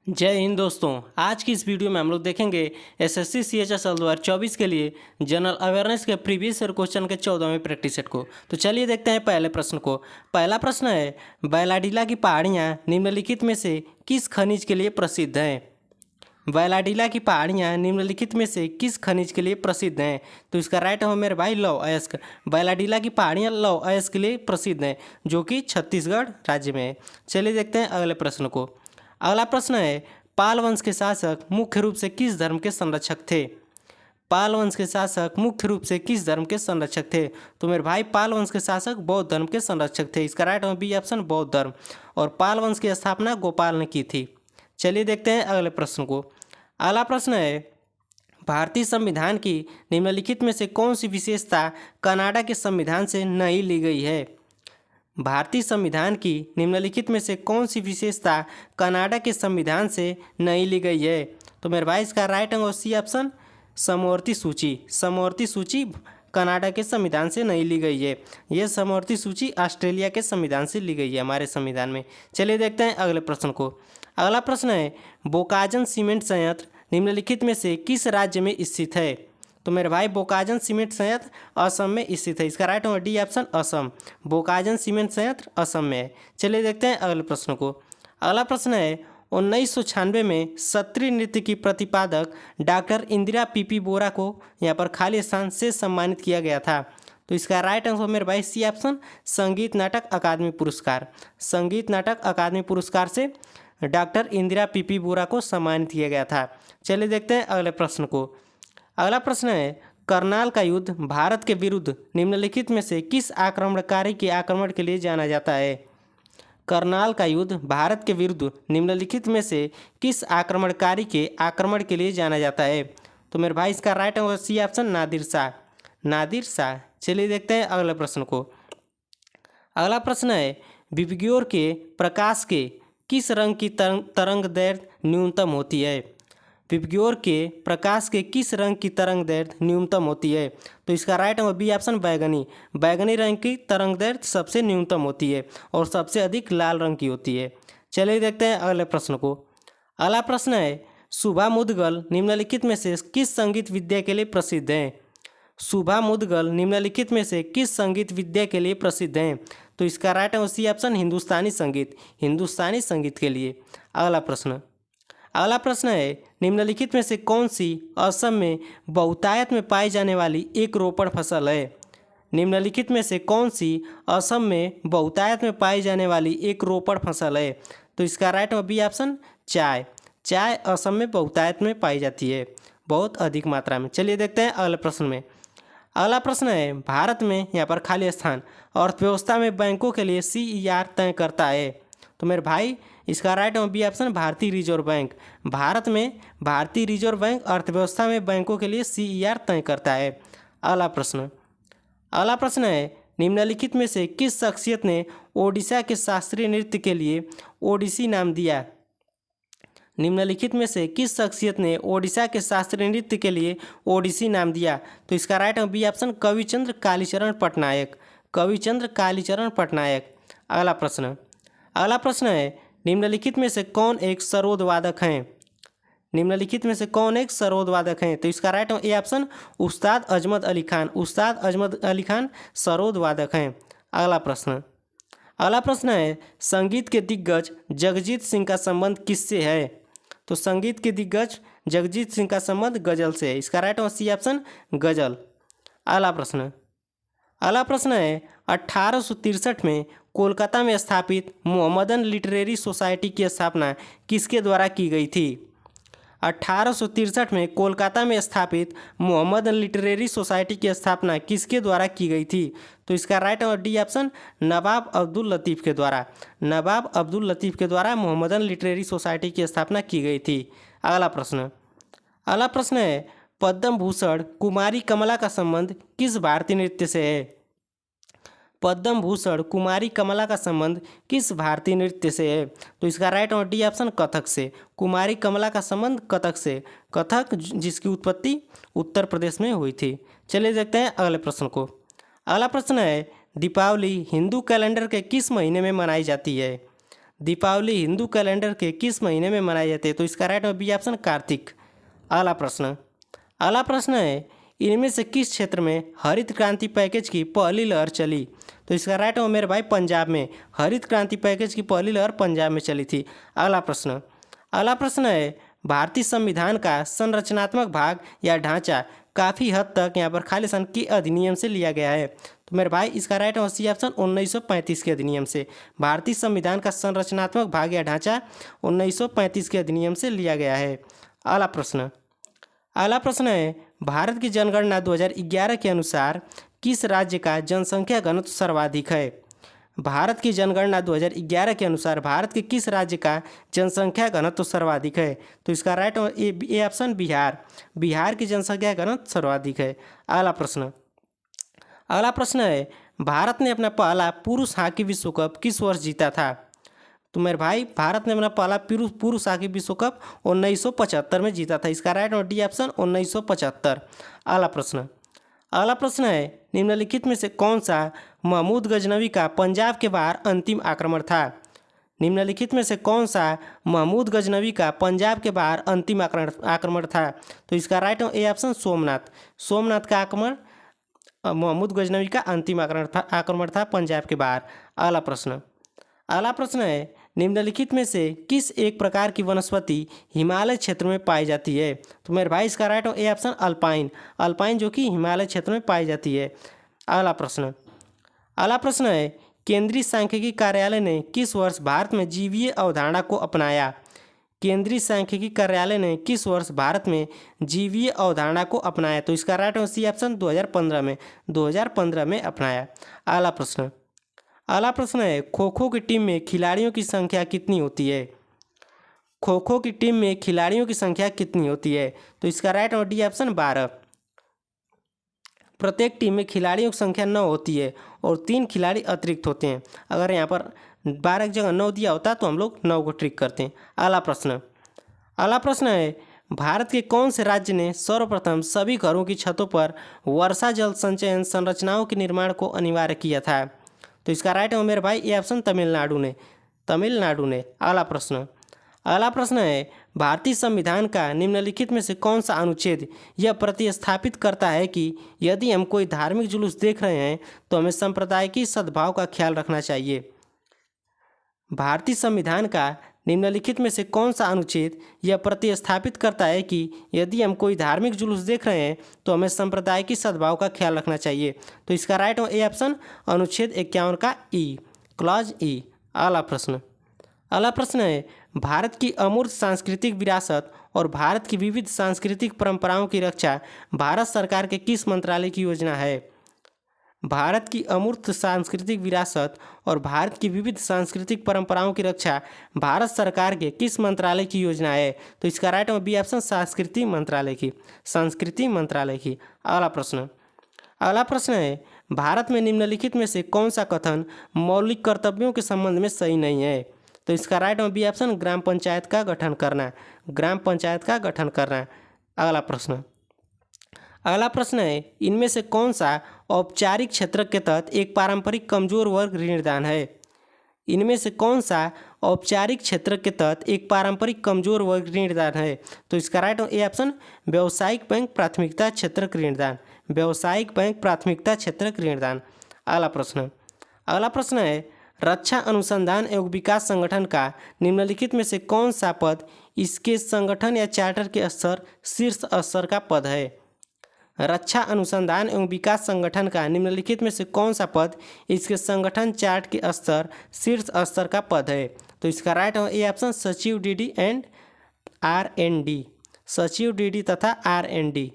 जय हिंद दोस्तों। आज की इस वीडियो में हम लोग देखेंगे एसएससी सीएचएसएल 2024 के लिए जनरल अवेयरनेस के प्रीवियस ईयर क्वेश्चन के 14वें प्रैक्टिस सेट को। तो चलिए देखते हैं पहले प्रश्न को। पहला प्रश्न है, बैलाडीला की पहाड़ियाँ निम्नलिखित में से किस खनिज के लिए प्रसिद्ध हैं? बैलाडीला की पहाड़ियाँ निम्नलिखित में से किस खनिज के लिए प्रसिद्ध हैं? तो इसका राइट है मेरे भाई लौह अयस्क। बैलाडीला की पहाड़ियाँ लौह अयस्क के लिए प्रसिद्ध हैं, जो कि छत्तीसगढ़ राज्य में है। चलिए देखते हैं अगले प्रश्न को। अगला प्रश्न है, पाल वंश के शासक मुख्य रूप से किस धर्म के संरक्षक थे? पाल वंश के शासक मुख्य रूप से किस धर्म के संरक्षक थे? तो मेरे भाई पाल वंश के शासक बौद्ध धर्म के संरक्षक थे। इसका राइट बी ऑप्शन बौद्ध धर्म। और पाल वंश की स्थापना गोपाल ने की थी। चलिए देखते हैं अगले प्रश्न को। अगला प्रश्न है, भारतीय संविधान की निम्नलिखित में से कौन सी विशेषता कनाडा के संविधान से नहीं ली गई है? भारतीय संविधान की निम्नलिखित में से कौन सी विशेषता कनाडा के संविधान से नहीं ली गई है? तो मेरे भाई इसका राइट आंसर सी ऑप्शन समवर्ती सूची। समवर्ती सूची कनाडा के संविधान से नहीं ली गई है। यह समवर्ती सूची ऑस्ट्रेलिया के संविधान से ली गई है, हमारे संविधान में। चलिए देखते हैं अगले प्रश्न को। अगला प्रश्न है, बोकाजन सीमेंट संयंत्र निम्नलिखित में से किस राज्य में स्थित है? तो मेरे भाई बोकाजन सीमेंट संयंत्र असम में स्थित है। इसका राइट होगा डी ऑप्शन असम। बोकाजन सीमेंट संयंत्र असम में है। चलिए देखते हैं अगले प्रश्न को। अगला प्रश्न है, 1996 में सत्रीय नृत्य की प्रतिपादक डॉक्टर इंदिरा पीपी बोरा को यहाँ पर खाली स्थान से सम्मानित किया गया था। तो इसका राइट आंसर मेरे भाई सी ऑप्शन संगीत नाटक अकादमी पुरस्कार। संगीत नाटक अकादमी पुरस्कार से डॉक्टर इंदिरा पीपी बोरा को सम्मानित किया गया था। चलिए देखते हैं अगले प्रश्न को। अगला प्रश्न है, करनाल का युद्ध भारत के विरुद्ध निम्नलिखित में से किस आक्रमणकारी के आक्रमण के लिए जाना जाता है? करनाल का युद्ध भारत के विरुद्ध निम्नलिखित में से किस आक्रमणकारी के आक्रमण के लिए जाना जाता है? तो मेरे भाई इसका right answer C option Nadir Shah. Nadir Shah. चलिए देखते हैं अगले प्रश्न को। अगला प्रश्न है, विबग्योर के प्रकाश के किस रंग की तरंग दैर्घ्य न्यूनतम होती है? विबग्योर के प्रकाश के किस रंग की तरंग दैर्घ्य न्यूनतम होती है? तो इसका राइट आंसर बी ऑप्शन बैगनी। बैगनी रंग की तरंग दैर्घ्य सबसे न्यूनतम होती है और सबसे अधिक लाल रंग की होती है। चलिए देखते हैं अगले प्रश्न को। अगला प्रश्न है, सुभा मुदगल निम्नलिखित में से किस संगीत विद्या के लिए प्रसिद्ध हैं? सुभा मुदगल निम्नलिखित में से किस संगीत विद्या के लिए प्रसिद्ध हैं? तो इसका राइट आंसर सी ऑप्शन हिंदुस्तानी संगीत। हिंदुस्तानी संगीत के लिए। अगला प्रश्न। अगला प्रश्न है, निम्नलिखित में से कौन सी असम में बहुतायत में पाई जाने वाली एक रोपण फसल है? निम्नलिखित में से कौन सी असम में बहुतायत में पाई जाने वाली एक रोपण फसल है? तो इसका राइट बी ऑप्शन चाय। चाय असम में बहुतायत में पाई जाती है, बहुत अधिक मात्रा में। चलिए देखते हैं अगले प्रश्न में। अगला प्रश्न है, भारत में यहाँ पर खाली स्थान अर्थव्यवस्था में बैंकों के लिए CER तय करता है। तो मेरे भाई इसका राइट बी ऑप्शन भारतीय रिजर्व बैंक। भारत में भारतीय रिजर्व बैंक अर्थव्यवस्था में बैंकों के लिए CER तय करता है। अगला प्रश्न। अगला प्रश्न है, निम्नलिखित में से किस शख्सियत ने ओडिशा के शास्त्रीय नृत्य के लिए ओडिसी नाम दिया? निम्नलिखित में से किस शख्सियत ने ओडिशा के शास्त्रीय नृत्य के लिए ओडिसी नाम दिया? तो इसका right B option Kavichandra Kalicharan Patnaik. Kavichandra Kalicharan Patnaik. अगला प्रश्न। अगला प्रश्न है, निम्नलिखित में से कौन एक सरोद वादक हैं? निम्नलिखित में से कौन एक सरोद वादक हैं? तो इसका राइट ए ऑप्शन उस्ताद अजमत अली खान। उस्ताद अजमत अली खान सरोद वादक हैं। अगला प्रश्न। अगला प्रश्न है, संगीत के दिग्गज जगजीत सिंह का संबंध किससे है? तो संगीत के दिग्गज जगजीत सिंह का संबंध गजल से है। इसका राइट सी ऑप्शन गजल। अगला प्रश्न। अगला प्रश्न है, 1863 में कोलकाता में स्थापित मोहम्मदन लिटरेरी सोसाइटी की स्थापना किसके द्वारा की गई थी? 1863 में कोलकाता में स्थापित मोहम्मदन लिटरेरी सोसाइटी की स्थापना किसके द्वारा की गई थी? तो इसका राइट और डी ऑप्शन नवाब अब्दुल लतीफ़ के द्वारा। नवाब अब्दुल लतीफ़ के द्वारा मोहम्मदन लिटरेरी सोसाइटी की स्थापना की गई थी। अगला प्रश्न। अगला प्रश्न है, पद्म भूषण कुमारी कमला का संबंध किस भारतीय नृत्य से है? पद्म भूषण कुमारी कमला का संबंध किस भारतीय नृत्य से है? तो इसका राइट और डी ऑप्शन कथक से। कुमारी कमला का संबंध कथक से। कथक जिसकी उत्पत्ति उत्तर प्रदेश में हुई थी। चलिए देखते हैं अगले प्रश्न को। अगला प्रश्न है, दीपावली हिंदू कैलेंडर के किस महीने में मनाई जाती है? दीपावली हिंदू कैलेंडर के किस महीने में मनाई जाती है? तो इसका राइट में बी ऑप्शन कार्तिक। अगला प्रश्न है इनमें से किस क्षेत्र में हरित क्रांति पैकेज की पहली लहर चली? तो इसका राइट में मेरे भाई पंजाब में हरित क्रांति पैकेज की पहली लहर पंजाब में चली थी। अगला प्रश्न है भारतीय संविधान का संरचनात्मक भाग या ढांचा काफ़ी हद तक यहाँ पर खालिस्तान के अधिनियम से लिया गया है। तो मेरे भाई इसका राइट है सी ऑप्शन 1935 के अधिनियम से। भारतीय संविधान का संरचनात्मक भाग या ढांचा 1935 के अधिनियम से लिया गया है। अगला प्रश्न है भारत की जनगणना 2011 के अनुसार किस राज्य का जनसंख्या घनत्व सर्वाधिक है? भारत की जनगणना 2011 के अनुसार भारत के किस राज्य का जनसंख्या घनत्व सर्वाधिक है? तो इसका राइट ए ऑप्शन बिहार की जनसंख्या घनत्व सर्वाधिक है। अगला प्रश्न है भारत ने अपना पहला पुरुष हॉकी विश्व कप किस वर्ष जीता था? तो मेरे भाई भारत ने अपना पहला पुरुष हॉकी विश्व कप 1975 में जीता था। इसका राइट डी ऑप्शन 1975। अगला प्रश्न है निम्नलिखित में से कौन सा महमूद गजनवी का पंजाब के बाहर अंतिम आक्रमण था? निम्नलिखित में से कौन सा महमूद गजनवी का पंजाब के बाहर अंतिम आक्रमण था? तो इसका राइट ए ऑप्शन सोमनाथ का आक्रमण महमूद गजनवी का अंतिम आक्रमण था पंजाब के बाहर। अगला प्रश्न है निम्नलिखित में से किस एक प्रकार की वनस्पति हिमालय क्षेत्र में पाई जाती है? तो मेरे भाई इसका राइट ए ऑप्शन अल्पाइन जो कि हिमालय क्षेत्र में पाई जाती है। अगला प्रश्न है केंद्रीय सांख्यिकी कार्यालय ने किस वर्ष भारत में जीवीय अवधारणा को अपनाया? केंद्रीय सांख्यिकी कार्यालय ने किस वर्ष भारत में जीवीय अवधारणा को अपनाया? तो इसका राइट सी ऑप्शन 2015 में अपनाया। अगला प्रश्न है खो खो की टीम में खिलाड़ियों की संख्या कितनी होती है? खो-खो की टीम में खिलाड़ियों की संख्या कितनी होती है? तो इसका राइट और डी ऑप्शन 12। प्रत्येक टीम में खिलाड़ियों की संख्या 9 होती है और 3 खिलाड़ी अतिरिक्त होते हैं। अगर यहाँ पर 12 की जगह 9 दिया होता तो हम लोग 9 को ट्रिक करते हैं। अगला प्रश्न है भारत के कौन से राज्य ने सर्वप्रथम सभी घरों की छतों पर वर्षा जल संचयन संरचनाओं के निर्माण को अनिवार्य किया था? तो इसका राइट है मेरे भाई ये ऑप्शन तमिलनाडु ने। अगला प्रश्न है भारतीय संविधान का निम्नलिखित में से कौन सा अनुच्छेद यह प्रतिस्थापित करता है कि यदि हम कोई धार्मिक जुलूस देख रहे हैं तो हमें संप्रदाय की सद्भाव का ख्याल रखना चाहिए? भारतीय संविधान का निम्नलिखित में से कौन सा अनुच्छेद यह प्रतिस्थापित करता है कि यदि हम कोई धार्मिक जुलूस देख रहे हैं तो हमें संप्रदाय की सद्भाव का ख्याल रखना चाहिए? तो इसका राइट ए ऑप्शन अनुच्छेद 51 का ई, क्लॉज ई। अगला प्रश्न है भारत की अमूर्त सांस्कृतिक विरासत और भारत की विविध सांस्कृतिक परंपराओं की रक्षा भारत सरकार के किस मंत्रालय की योजना है? भारत की अमूर्त सांस्कृतिक विरासत और भारत की विविध सांस्कृतिक परंपराओं की रक्षा भारत सरकार के किस मंत्रालय की योजना है? तो इसका राइट बी ऑप्शन संस्कृति मंत्रालय की। अगला प्रश्न है भारत में निम्नलिखित में से कौन सा कथन मौलिक कर्तव्यों के संबंध में सही नहीं है? तो इसका राइट बी ऑप्शन ग्राम पंचायत का गठन करना। अगला प्रश्न है इनमें से कौन सा औपचारिक क्षेत्र के तहत एक पारंपरिक कमजोर वर्ग ऋणदान है? इनमें से कौन सा औपचारिक क्षेत्र के तहत एक पारंपरिक कमजोर वर्ग ऋणदान है? तो इसका राइट ए ऑप्शन व्यावसायिक बैंक प्राथमिकता क्षेत्र ऋणदान। अगला प्रश्न है रक्षा अनुसंधान एवं विकास संगठन का निम्नलिखित में से कौन सा पद इसके संगठन या चार्टर के शीर्ष स्तर का पद है? रक्षा अनुसंधान एवं विकास संगठन का निम्नलिखित में से कौन सा पद इसके संगठन चार्ट के शीर्ष स्तर का पद है? तो इसका राइट ए ऑप्शन सचिव डीडी तथा R&D।